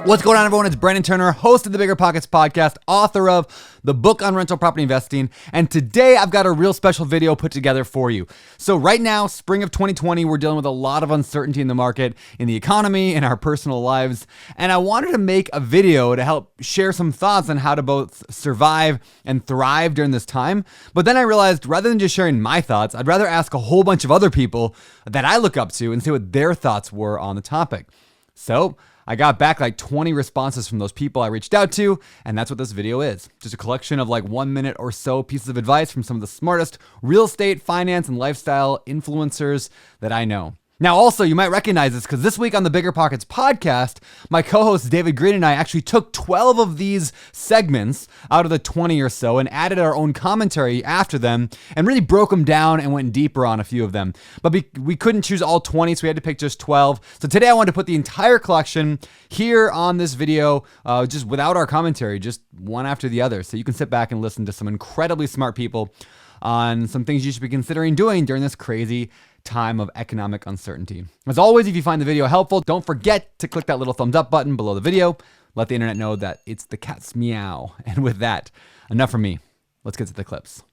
What's going on, everyone? It's Brandon Turner, host of the BiggerPockets podcast, author of the book on rental property investing, and today I've got a real special video put together for you. So right now, spring of 2020, we're dealing with a lot of uncertainty in the market, in the economy, in our personal lives, and I wanted to make a video to help share some thoughts on how to both survive and thrive during this time. But then I realized, rather than just sharing my thoughts, I'd rather ask a whole bunch of other people that I look up to and see what their thoughts were on the topic. So I got back like 20 responses from those people I reached out to, and that's what this video is. Just a collection of like 1 minute or so pieces of advice from some of the smartest real estate, finance, and lifestyle influencers that I know. Now, also, you might recognize this because this week on the BiggerPockets podcast, my co-host David Green and I actually took 12 of these segments out of the 20 or so and added our own commentary after them and really broke them down and went deeper on a few of them. But we couldn't choose all 20, so we had to pick just 12. So today I wanted to put the entire collection here on this video, just without our commentary, just one after the other. So you can sit back and listen to some incredibly smart people on some things you should be considering doing during this crazy time of economic uncertainty. As always, if you find the video helpful, don't forget to click that little thumbs up button below the video. Let the internet know that it's the cat's meow. And with that, enough from me. Let's get to the clips.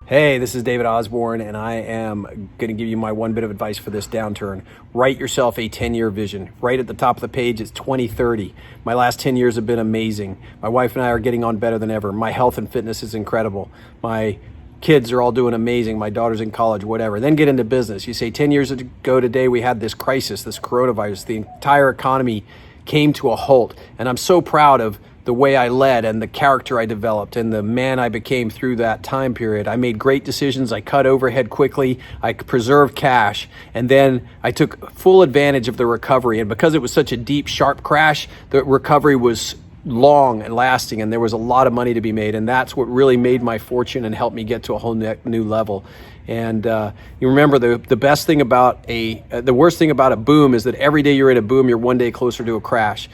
Hey, this is David Osborne, and I am going to give you my one bit of advice for this downturn. Write yourself a 10-year vision. Right at the top of the page, it's 2030. My last 10 years have been amazing. My wife and I are getting on better than ever. My health and fitness is incredible. My kids are all doing amazing. My daughter's in college, whatever. Then get into business. You say 10 years ago today, we had this crisis, this coronavirus. The entire economy came to a halt, and I'm so proud of the way I led and the character I developed and the man I became through that time period. I made great decisions. I cut overhead quickly. I preserved cash. And then I took full advantage of the recovery. And because it was such a deep, sharp crash, the recovery was long and lasting, and there was a lot of money to be made. And that's what really made my fortune and helped me get to a whole new level. And you remember the best thing about the worst thing about a boom is that every day you're in a boom, you're one day closer to a crash.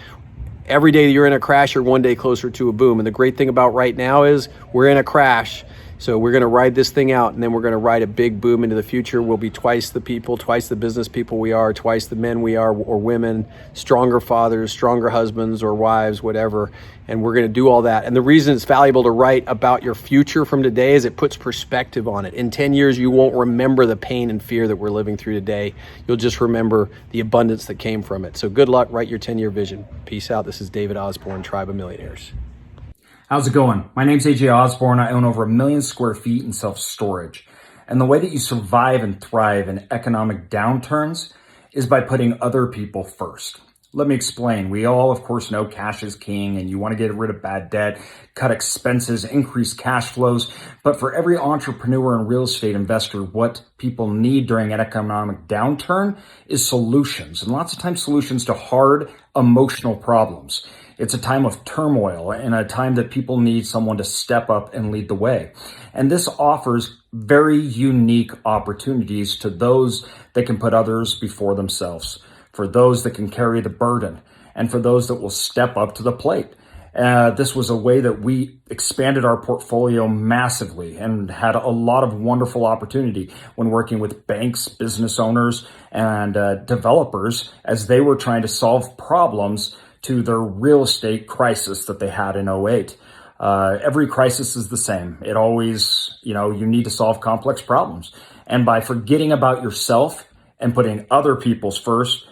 Every day you're in a crash, you're one day closer to a boom. And the great thing about right now is we're in a crash. So we're going to ride this thing out, and then we're going to ride a big boom into the future. We'll be twice the people, twice the business people we are, twice the men we are or women, stronger fathers, stronger husbands or wives, whatever. And we're going to do all that. And the reason it's valuable to write about your future from today is it puts perspective on it. In 10 years, you won't remember the pain and fear that we're living through today. You'll just remember the abundance that came from it. So good luck. Write your 10-year vision. Peace out. This is David Osborne, Tribe of Millionaires. How's it going? My name's AJ Osborne. I own over 1 million square feet in self-storage. And the way that you survive and thrive in economic downturns is by putting other people first. Let me explain. We all, of course, know cash is king and you want to get rid of bad debt, cut expenses, increase cash flows. But for every entrepreneur and real estate investor, what people need during an economic downturn is solutions. And lots of times solutions to hard emotional problems. It's a time of turmoil and a time that people need someone to step up and lead the way. And this offers very unique opportunities to those that can put others before themselves, for those that can carry the burden, and for those that will step up to the plate. This was a way that we expanded our portfolio massively and had a lot of wonderful opportunity when working with banks, business owners, and developers as they were trying to solve problems to their real estate crisis that they had in '08. Every crisis is the same. It always, you need to solve complex problems. And by forgetting about yourself and putting other people's first,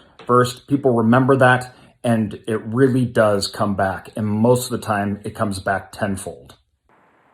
people remember that, and it really does come back. And most of the time, it comes back tenfold.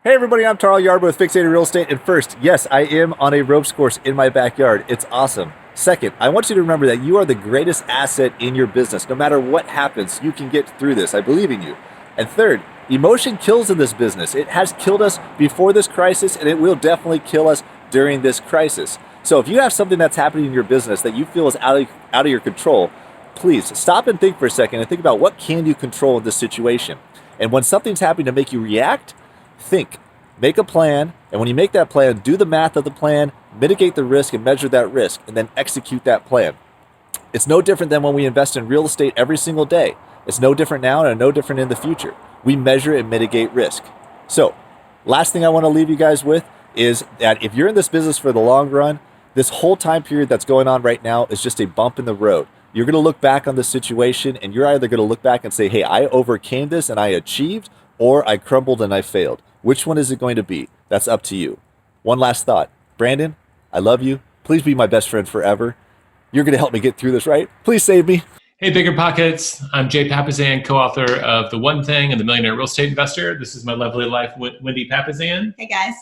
Hey everybody, I'm Tarl Yarbrough with Fixated Real Estate. And first, yes, I am on a ropes course in my backyard. It's awesome. Second, I want you to remember that you are the greatest asset in your business. No matter what happens, you can get through this. I believe in you. And third, emotion kills in this business. It has killed us before this crisis, and it will definitely kill us during this crisis. So if you have something that's happening in your business that you feel is out of your control, please stop and think for a second and think about what can you control in this situation. And when something's happening to make you react, think, make a plan, and when you make that plan, do the math of the plan, mitigate the risk and measure that risk, and then execute that plan. It's no different than when we invest in real estate every single day. It's no different now and no different in the future. We measure and mitigate risk. So, last thing I want to leave you guys with is that if you're in this business for the long run, This whole time period that's going on right now is just a bump in the road. You're going to look back on the situation and you're either going to look back and say, hey, I overcame this and I achieved, or I crumbled and I failed. Which one is it going to be? That's up to you. One last thought. Brandon, I love you. Please be my best friend forever. You're going to help me get through this, right? Please save me. Hey, BiggerPockets. I'm Jay Papasan, co-author of The One Thing and The Millionaire Real Estate Investor. This is my lovely wife, Wendy Papasan. Hey, guys.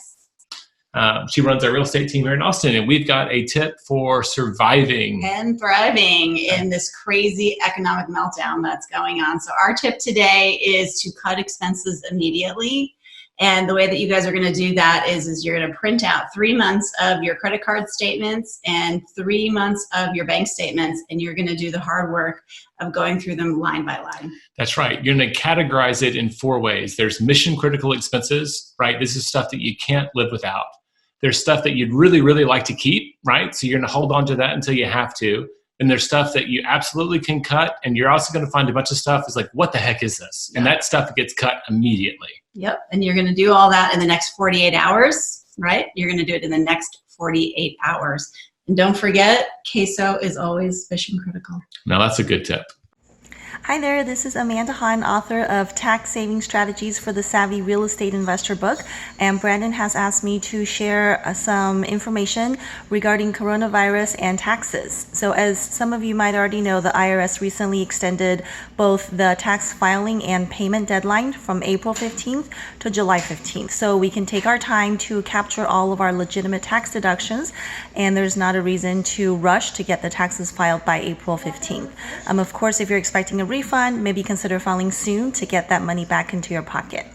She runs our real estate team here in Austin, and we've got a tip for surviving and thriving in this crazy economic meltdown that's going on. So our tip today is to cut expenses immediately. And the way that you guys are going to do that is you're going to print out 3 months of your credit card statements and 3 months of your bank statements, and you're going to do the hard work of going through them line by line. That's right. You're going to categorize it in 4 ways. There's mission critical expenses, right? This is stuff that you can't live without. There's stuff that you'd really, really like to keep, right? So you're going to hold on to that until you have to. And there's stuff that you absolutely can cut. And you're also going to find a bunch of stuff that's like, what the heck is this? And that stuff gets cut immediately. Yep. And you're going to do all that in the next 48 hours, right? You're going to do it in the next 48 hours. And don't forget, queso is always mission critical. Now that's a good tip. Hi there, this is Amanda Hahn, author of Tax Saving Strategies for the Savvy Real Estate Investor book. And Brandon has asked me to share some information regarding coronavirus and taxes. So as some of you might already know, the IRS recently extended both the tax filing and payment deadline from April 15th to July 15th. So we can take our time to capture all of our legitimate tax deductions, and there's not a reason to rush to get the taxes filed by April 15th. Of course, if you're expecting a refund, maybe consider filing soon to get that money back into your pocket.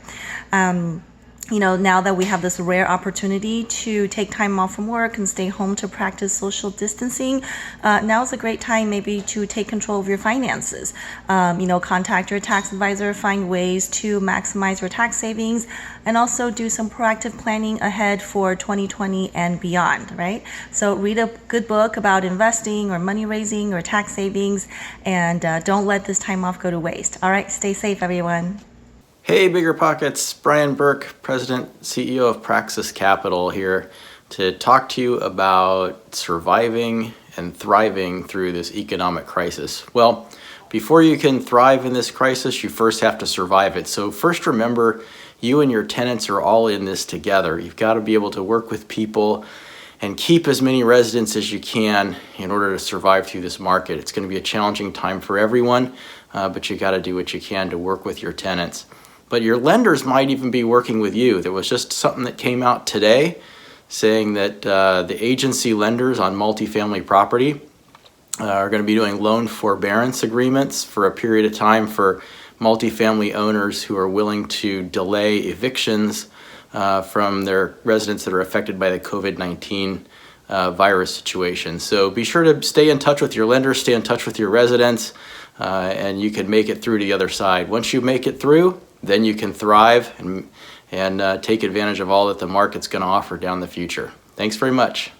Now that we have this rare opportunity to take time off from work and stay home to practice social distancing, now is a great time maybe to take control of your finances. Contact your tax advisor, find ways to maximize your tax savings, and also do some proactive planning ahead for 2020 and beyond, right? So read a good book about investing or money raising or tax savings, and don't let this time off go to waste. All right, stay safe, everyone. Hey, BiggerPockets, Brian Burke, President, CEO of Praxis Capital here to talk to you about surviving and thriving through this economic crisis. Well, before you can thrive in this crisis, you first have to survive it. So first remember, you and your tenants are all in this together. You've got to be able to work with people and keep as many residents as you can in order to survive through this market. It's going to be a challenging time for everyone, but you got to do what you can to work with your tenants. But your lenders might even be working with you. There was just something that came out today saying that the agency lenders on multifamily property are going to be doing loan forbearance agreements for a period of time for multifamily owners who are willing to delay evictions from their residents that are affected by the COVID-19 virus situation. So be sure to stay in touch with your lenders, stay in touch with your residents, and you can make it through to the other side. Once you make it through, then you can thrive and take advantage of all that the market's going to offer down the future. Thanks very much.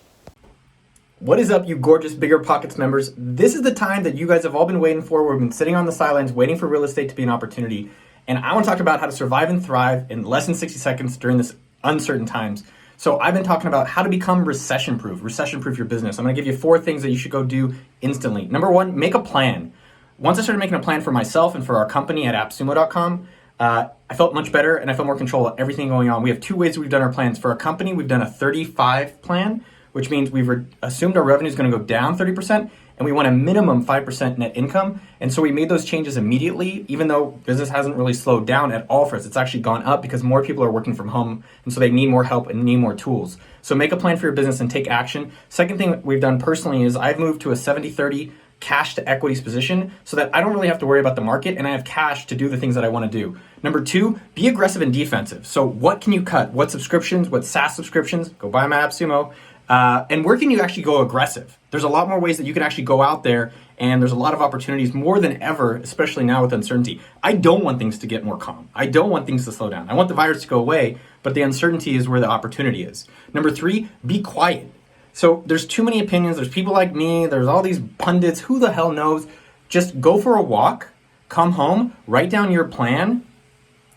What is up, you gorgeous BiggerPockets members? This is the time that you guys have all been waiting for. We've been sitting on the sidelines waiting for real estate to be an opportunity. And I want to talk about how to survive and thrive in less than 60 seconds during this uncertain times. So I've been talking about how to become recession-proof your business. I'm going to give you 4 things that you should go do instantly. Number 1, make a plan. Once I started making a plan for myself and for our company at appsumo.com, I felt much better and I felt more control of everything going on. We have 2 ways we've done our plans. For our company, we've done a 35 plan, which means we've assumed our revenue is going to go down 30%, and we want a minimum 5% net income. And so we made those changes immediately, even though business hasn't really slowed down at all for us. It's actually gone up because more people are working from home, and so they need more help and need more tools. So make a plan for your business and take action. Second thing we've done personally is I've moved to a 70-30 cash to equities position so that I don't really have to worry about the market and I have cash to do the things that I want to do. Number 2, be aggressive and defensive. So what can you cut? What subscriptions? What SaaS subscriptions? Go buy them at AppSumo. And where can you actually go aggressive? There's a lot more ways that you can actually go out there, and there's a lot of opportunities more than ever, especially now with uncertainty. I don't want things to get more calm. I don't want things to slow down. I want the virus to go away, but the uncertainty is where the opportunity is. Number 3, be quiet. So there's too many opinions. There's people like me. There's all these pundits. Who the hell knows? Just go for a walk, come home, write down your plan.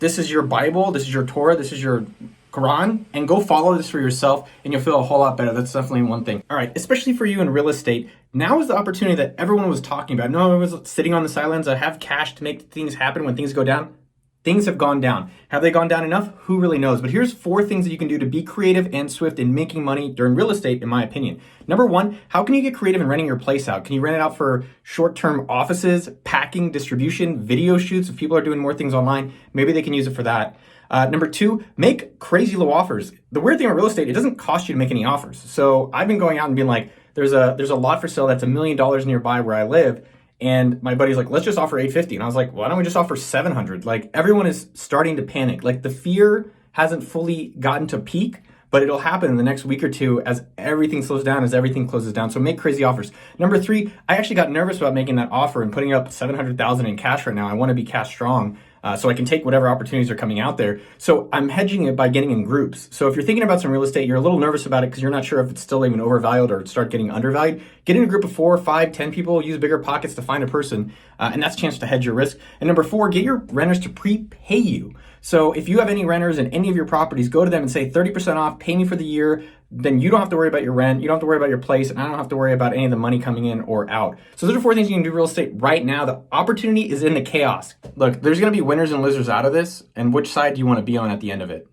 This is your Bible. This is your Torah. This is your Quran and go follow this for yourself, and you'll feel a whole lot better. That's definitely one thing. All right, especially for you in real estate, now is the opportunity that everyone was talking about. No one was sitting on the sidelines. I have cash to make things happen when things go down. Things have gone down. Have they gone down enough? Who really knows? But here's 4 things that you can do to be creative and swift in making money during real estate, in my opinion. Number 1, how can you get creative in renting your place out? Can you rent it out for short-term offices, packing, distribution, video shoots? If people are doing more things online, maybe they can use it for that. Number 2, make crazy low offers. The weird thing about real estate, it doesn't cost you to make any offers. So I've been going out and being like, there's a lot for sale that's $1 million nearby where I live. And my buddy's like, let's just offer 850. And I was like, why don't we just offer 700? Like, everyone is starting to panic. Like, the fear hasn't fully gotten to peak, but it'll happen in the next week or two as everything slows down, as everything closes down. So make crazy offers. Number 3, I actually got nervous about making that offer and putting up $700,000 in cash right now. I want to be cash strong. So I can take whatever opportunities are coming out there. So I'm hedging it by getting in groups. So if you're thinking about some real estate, you're a little nervous about it because you're not sure if it's still even overvalued or start getting undervalued, get in a group of 4, 5, 10 people, use BiggerPockets to find a person, and that's a chance to hedge your risk. And number 4, get your renters to prepay you. So if you have any renters in any of your properties, go to them and say 30% off, pay me for the year. Then you don't have to worry about your rent. You don't have to worry about your place. And I don't have to worry about any of the money coming in or out. So those are 4 things you can do real estate right now. The opportunity is in the chaos. Look, there's going to be winners and losers out of this. And which side do you want to be on at the end of it?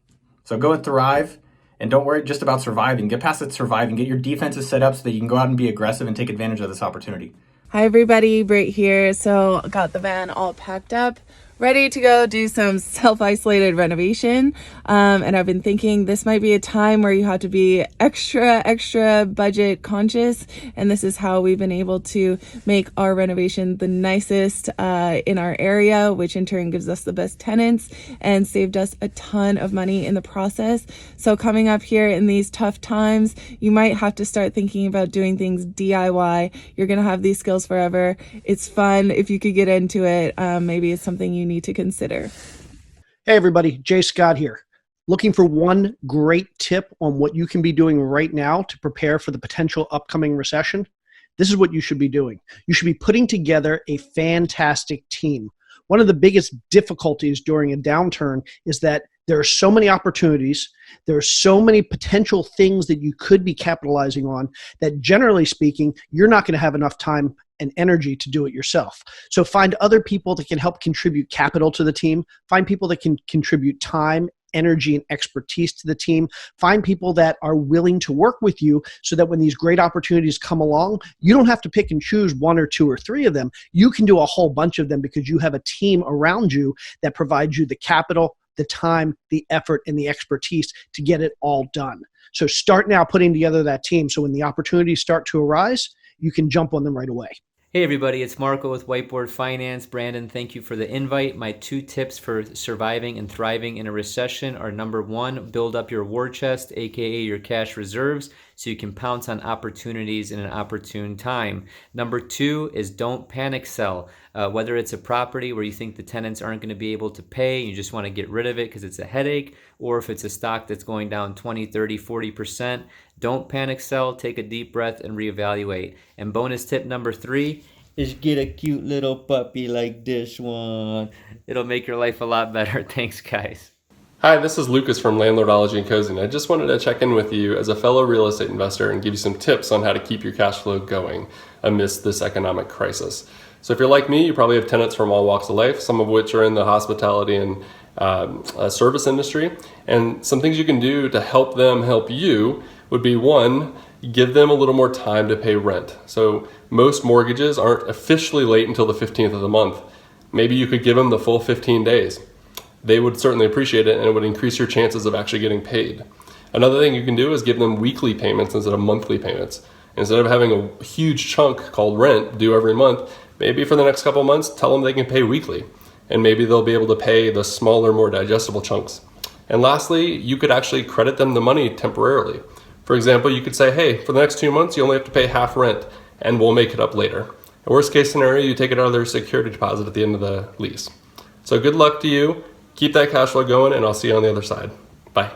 So go and thrive. And don't worry just about surviving. Get past that surviving. Get your defenses set up so that you can go out and be aggressive and take advantage of this opportunity. Hi everybody, Britt here. So got the van all packed up, ready to go do some self-isolated renovation. And I've been thinking this might be a time where you have to be extra budget conscious. And this is how we've been able to make our renovation the nicest in our area, which in turn gives us the best tenants and saved us a ton of money in the process. So coming up here in these tough times, you might have to start thinking about doing things DIY. You're going to have these skills forever. It's fun. If you could get into it, maybe it's something you need to consider. Hey everybody, Jay Scott here. Looking for one great tip on what you can be doing right now to prepare for the potential upcoming recession? This is what you should be doing. You should be putting together a fantastic team. One of the biggest difficulties during a downturn is that there are so many opportunities, there are so many potential things that you could be capitalizing on that generally speaking, you're not going to have enough time and energy to do it yourself. So find other people that can help contribute capital to the team. Find people that can contribute time, energy, and expertise to the team. Find people that are willing to work with you so that when these great opportunities come along, you don't have to pick and choose 1 or 2 or 3 of them. You can do a whole bunch of them because you have a team around you that provides you the capital, the time, the effort, and the expertise to get it all done. So start now putting together that team so when the opportunities start to arise, you can jump on them right away. Hey everybody, it's Marko with Whiteboard Finance. Brandon, thank you for the invite. My 2 tips for surviving and thriving in a recession are: number 1, build up your war chest, aka your cash reserves, so you can pounce on opportunities in an opportune time. Number 2 is don't panic sell. Whether it's a property where you think the tenants aren't going to be able to pay, you just want to get rid of it because it's a headache, or if it's a stock that's going down 20, 30, 40%, don't panic sell, take a deep breath and reevaluate. And bonus tip number 3 is get a cute little puppy like this one. It'll make your life a lot better. Thanks, guys. Hi, this is Lucas from Landlordology & Cozy. I just wanted to check in with you as a fellow real estate investor and give you some tips on how to keep your cash flow going amidst this economic crisis. So if you're like me, you probably have tenants from all walks of life, some of which are in the hospitality and service industry. And some things you can do to help them help you would be: 1, give them a little more time to pay rent. So most mortgages aren't officially late until the 15th of the month. Maybe you could give them the full 15 days. They would certainly appreciate it, and it would increase your chances of actually getting paid. Another thing you can do is give them weekly payments instead of monthly payments. Instead of having a huge chunk called rent due every month, maybe for the next couple months, tell them they can pay weekly. And maybe they'll be able to pay the smaller, more digestible chunks. And lastly, you could actually credit them the money temporarily. For example, you could say, hey, for the next 2 months, you only have to pay half rent, and we'll make it up later. In worst case scenario, you take it out of their security deposit at the end of the lease. So good luck to you. Keep that cash flow going, and I'll see you on the other side. Bye.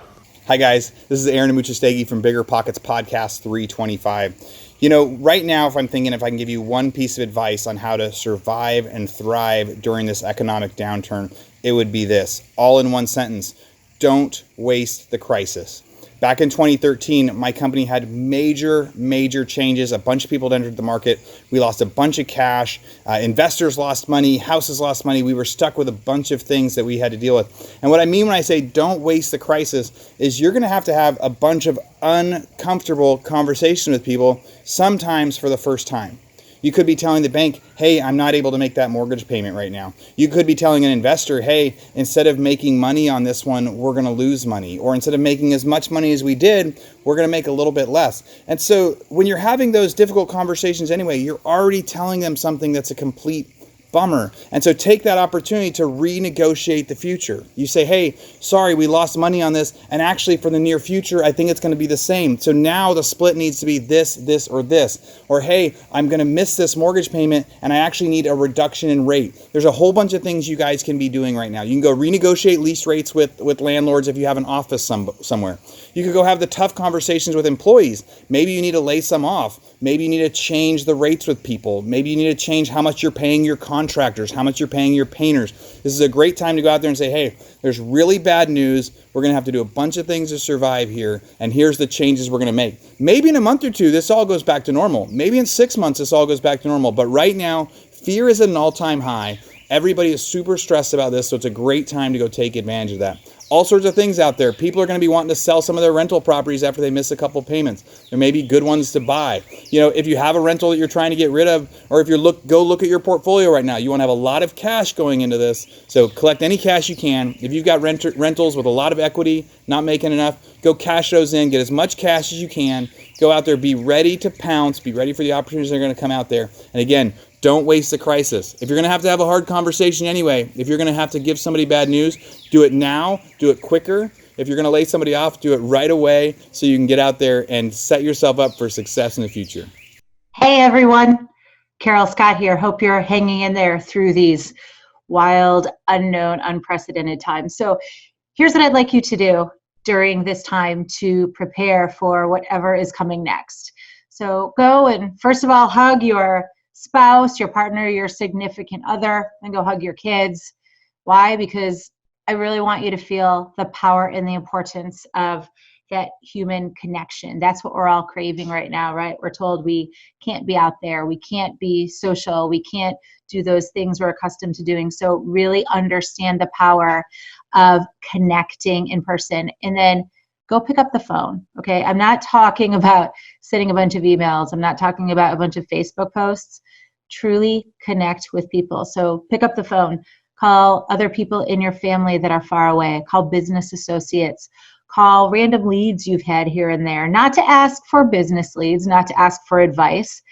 Hi guys, this is Aaron Amuchastegui from BiggerPockets Podcast 325. You know, right now, if I'm thinking if I can give you one piece of advice on how to survive and thrive during this economic downturn, it would be this, all in one sentence: don't waste the crisis. Back in 2013, my company had major changes. A bunch of people had entered the market. We lost a bunch of cash. Investors lost money. Houses lost money. We were stuck with a bunch of things that we had to deal with. And what I mean when I say don't waste the crisis is you're going to have a bunch of uncomfortable conversations with people, sometimes for the first time. You could be telling the bank, hey, I'm not able to make that mortgage payment right now. You could be telling an investor, hey, instead of making money on this one, we're going to lose money. Or instead of making as much money as we did, we're going to make a little bit less. And so when you're having those difficult conversations anyway, you're already telling them something that's a complete bummer. And so take that opportunity to renegotiate the future. You say, hey, sorry, we lost money on this. And actually for the near future, I think it's going to be the same. So now the split needs to be this, or this. Or, hey, I'm going to miss this mortgage payment and I actually need a reduction in rate. There's a whole bunch of things you guys can be doing right now. You can go renegotiate lease rates with landlords if you have an office somewhere. You could go have the tough conversations with employees. Maybe you need to lay some off. Maybe you need to change the rates with people. Maybe you need to change how much you're paying your contractors, how much you're paying your painters. This is a great time to go out there and say, hey, there's really bad news. We're going to have to do a bunch of things to survive here. And here's the changes we're going to make. Maybe in a month or two, this all goes back to normal. Maybe in 6 months, this all goes back to normal. But right now, fear is at an all-time high. Everybody is super stressed about this, so it's a great time to go take advantage of that. All sorts of things out there. People are going to be wanting to sell some of their rental properties after they miss a couple payments. There may be good ones to buy. You know, if you have a rental that you're trying to get rid of, or if you're go look at your portfolio right now, you want to have a lot of cash going into this. So collect any cash you can. If you've got rentals with a lot of equity, not making enough, go cash those in. Get as much cash as you can. Go out there, be ready to pounce. Be ready for the opportunities that are going to come out there. And again, don't waste the crisis. If you're going to have a hard conversation anyway, if you're going to have to give somebody bad news, do it now, do it quicker. If you're going to lay somebody off, do it right away so you can get out there and set yourself up for success in the future. Hey everyone, Carol Scott here. Hope you're hanging in there through these wild, unknown, unprecedented times. So here's what I'd like you to do during this time to prepare for whatever is coming next. So go and first of all, hug your spouse, your partner, your significant other, and go hug your kids. Why? Because I really want you to feel the power and the importance of that human connection. That's what we're all craving right now, right? We're told we can't be out there, we can't be social, we can't do those things we're accustomed to doing. So really understand the power of connecting in person, and then go pick up the phone, okay? I'm not talking about sending a bunch of emails. I'm not talking about a bunch of Facebook posts. Truly connect with people. So pick up the phone, call other people in your family that are far away, call business associates, call random leads you've had here and there, not to ask for business leads, not to ask for advice,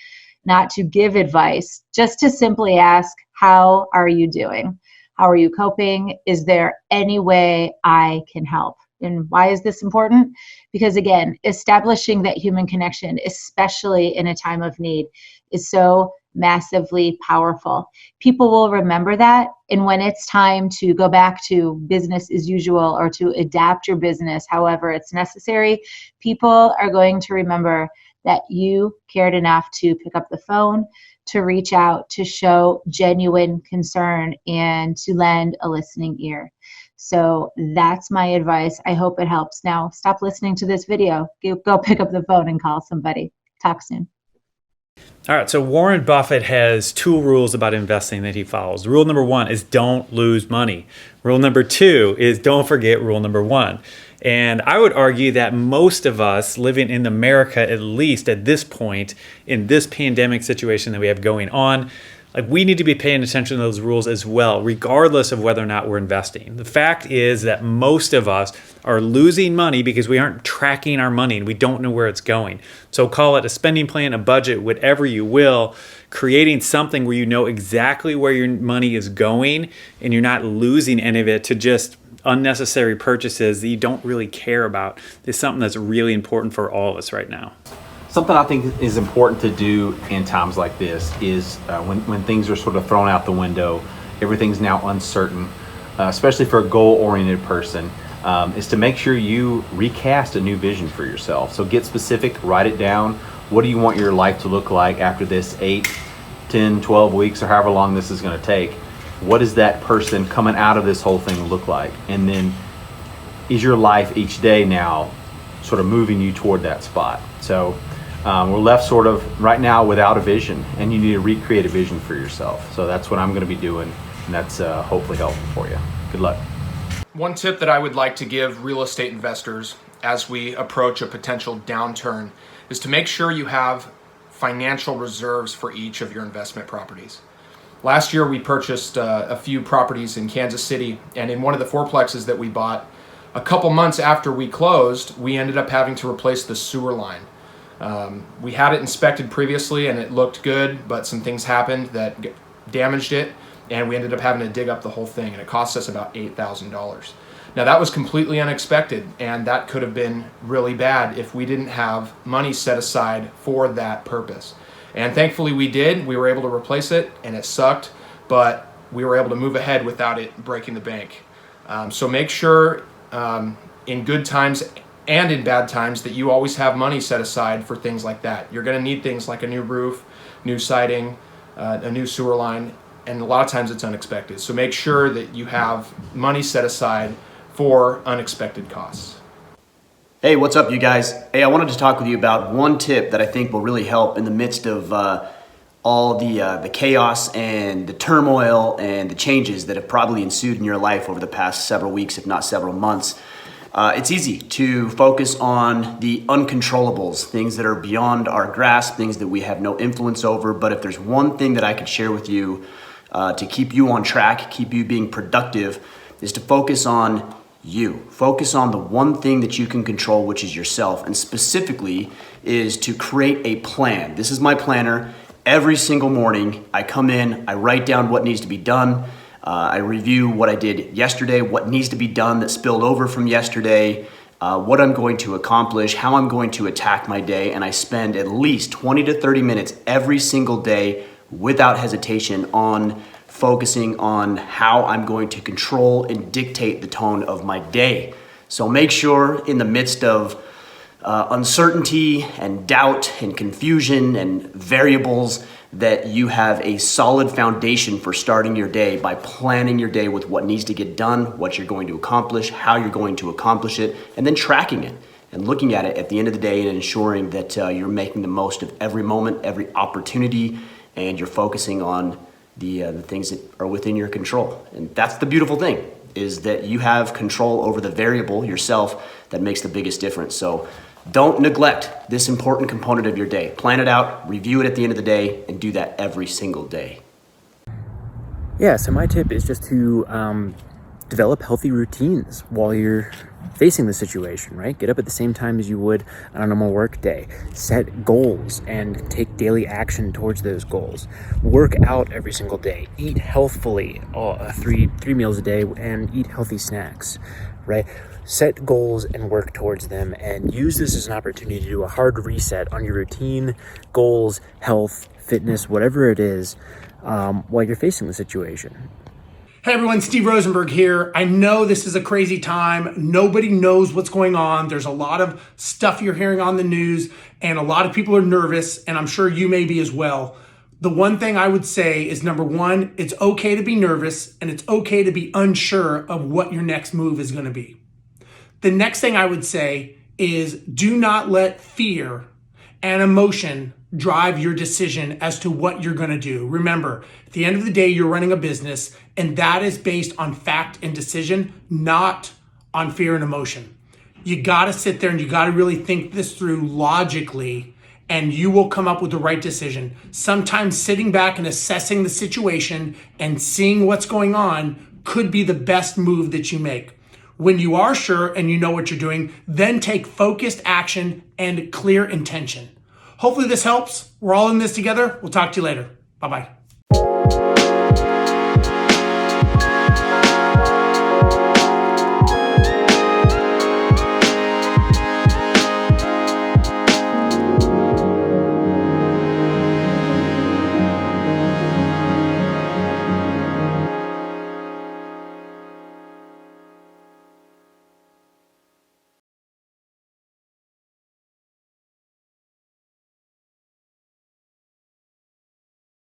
not to give advice, just to simply ask, how are you doing? How are you coping? Is there any way I can help? And why is this important? Because again, establishing that human connection, especially in a time of need, is so massively powerful. People will remember that. And when it's time to go back to business as usual or to adapt your business, however it's necessary, people are going to remember that you cared enough to pick up the phone, to reach out, to show genuine concern, and to lend a listening ear. So that's my advice. I hope it helps. Now stop listening to this video. Go pick up the phone and call somebody. Talk soon. All right, so Warren Buffett has 2 rules about investing that he follows. Rule number 1 is don't lose money. Rule number 2 is don't forget rule number 1. And I would argue that most of us living in America, at least at this point, in this pandemic situation that we have going on, like we need to be paying attention to those rules as well, regardless of whether or not we're investing. The fact is that most of us are losing money because we aren't tracking our money and we don't know where it's going. So call it a spending plan, a budget, whatever you will, creating something where you know exactly where your money is going and you're not losing any of it to just unnecessary purchases that you don't really care about is something that's really important for all of us right now. Something I think is important to do in times like this is when things are sort of thrown out the window, everything's now uncertain, especially for a goal-oriented person, is to make sure you recast a new vision for yourself. So get specific, write it down. What do you want your life to look like after this 8, 10, 12 weeks, or however long this is going to take? What does that person coming out of this whole thing look like? And then is your life each day now sort of moving you toward that spot? So we're left sort of right now without a vision, and you need to recreate a vision for yourself. So that's what I'm going to be doing, and that's hopefully helpful for you. Good luck. One tip that I would like to give real estate investors as we approach a potential downturn is to make sure you have financial reserves for each of your investment properties. Last year we purchased a few properties in Kansas City, and in one of the fourplexes that we bought, a couple months after we closed, we ended up having to replace the sewer line. We had it inspected previously and it looked good, but some things happened that damaged it, and we ended up having to dig up the whole thing, and it cost us about $8,000. Now that was completely unexpected, and that could have been really bad if we didn't have money set aside for that purpose. And thankfully we did. We were able to replace it, and it sucked, but we were able to move ahead without it breaking the bank. So make sure in good times and in bad times that you always have money set aside for things like that. You're going to need things like a new roof, new siding, a new sewer line, and a lot of times it's unexpected. So make sure that you have money set aside for unexpected costs. Hey, what's up, you guys? Hey, I wanted to talk with you about one tip that I think will really help in the midst of all the chaos and the turmoil and the changes that have probably ensued in your life over the past several weeks, if not several months. It's easy to focus on the uncontrollables, things that are beyond our grasp, things that we have no influence over. But if there's one thing that I could share with you to keep you on track, keep you being productive, is to focus on you. Focus on the one thing that you can control, which is yourself, and specifically is to create a plan. This is my planner. Every single morning, I come in, I write down what needs to be done. I review what I did yesterday, what needs to be done that spilled over from yesterday, what I'm going to accomplish, how I'm going to attack my day, and I spend at least 20 to 30 minutes every single day without hesitation on focusing on how I'm going to control and dictate the tone of my day. So make sure in the midst of uncertainty and doubt and confusion and variables that you have a solid foundation for starting your day by planning your day with what needs to get done, what you're going to accomplish, how you're going to accomplish it, and then tracking it and looking at it at the end of the day and ensuring that you're making the most of every moment, every opportunity, and you're focusing on the things that are within your control. And that's the beautiful thing, is that you have control over the variable yourself that makes the biggest difference. So don't neglect this important component of your day. Plan it out, review it at the end of the day, and do that every single day. Yeah, so my tip is just to develop healthy routines while you're facing the situation, right? Get up at the same time as you would on a normal work day. Set goals and take daily action towards those goals. Work out every single day. Eat healthfully, three meals a day, and eat healthy snacks, right? Set goals and work towards them, and use this as an opportunity to do a hard reset on your routine, goals, health, fitness, whatever it is, while you're facing the situation. Hey everyone, Steve Rozenberg here. I know this is a crazy time. Nobody knows what's going on. There's a lot of stuff you're hearing on the news, and a lot of people are nervous, and I'm sure you may be as well. The one thing I would say is, number one, it's okay to be nervous, and it's okay to be unsure of what your next move is going to be. The next thing I would say is, do not let fear and emotion drive your decision as to what you're going to do. Remember, at the end of the day, you're running a business, and that is based on fact and decision, not on fear and emotion. You got to sit there and you got to really think this through logically, and you will come up with the right decision. Sometimes sitting back and assessing the situation and seeing what's going on could be the best move that you make. When you are sure and you know what you're doing, then take focused action and clear intention. Hopefully this helps. We're all in this together. We'll talk to you later. Bye-bye.